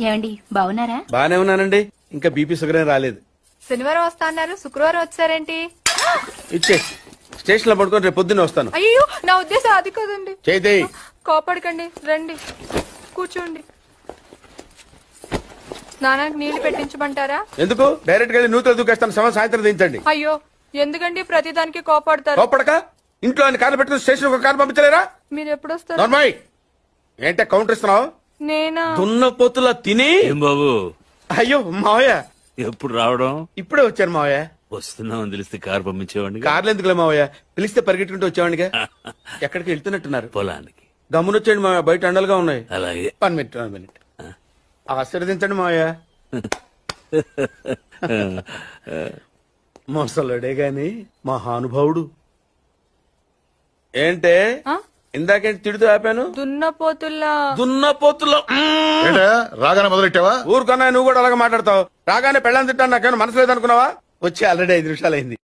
ఏమండి బాగున్నారా? బానే ఉన్నానండి. ఇంకా బీపీ షుగర్ ఏం రాలేదు. శనివారం వస్తా అన్నారు, శుక్రవారం వచ్చారేంటి? ఇచ్చే స్టేషన్ లో పడుకొని రేపు పొద్దున్నే వస్తాను. అయ్యో నా ఉద్దేశం అది కదండి. చేయి కోపడకండి, రండి కూర్చోండి. స్నానానికి నీళ్లు పెట్టించమంటారా? ఎందుకు? డైరెక్ట్ గా నూతులు దూకేస్తాను. సాయంత్రం దించండి. అయ్యో ఎందుకండి ప్రతిదానికి కోపడతారు? కోపడక ఇంట్లో అన్ని కార్లు పెట్టుకుని స్టేషన్ ఒక కారు పంపించలేరా? మీరు ఎప్పుడు వస్తారు? నార్మల్ ఏంటే కౌంటర్ ఇస్తున్నావు? నేనా? దున్నపోతులా తిని. ఏం బాబు? అయ్యో మావయ్య ఎప్పుడు రావడం? ఇప్పుడే వచ్చాను మావయ్య. వస్తున్నామని తెలిస్తే కారు పంపించేవాడిని. కార్లు ఎందుకులే మావయ్య, పిలిస్తే పరిగెట్టుకుంటూ వచ్చేవాడిగా. ఎక్కడికి వెళ్తున్నట్టున్నారు? పొలానికి. గమ్మునొచ్చేయండి మావయ్య, బయట అండలుగా ఉన్నాయి. అలాగే. 1 మినిట్ ఆశీర్వదించండి మావయ్య. మొసలుడే గాని మహానుభావుడు. ఏంటే ఇందాకేంటి తిడుతూ ఆపాను? దున్నపోతుల్లా. దున్నపోతుల్లో రాగానే మొదలెట్టావా? ఊరుకన్నా నువ్వు కూడా అలాగే మాట్లాడతావు. రాగానే పెళ్ళని తిట్టాను, నాకేమైనా మనసు లేదనుకున్నావా? వచ్చి ఆల్రెడీ 5 నిమిషాలు అయింది.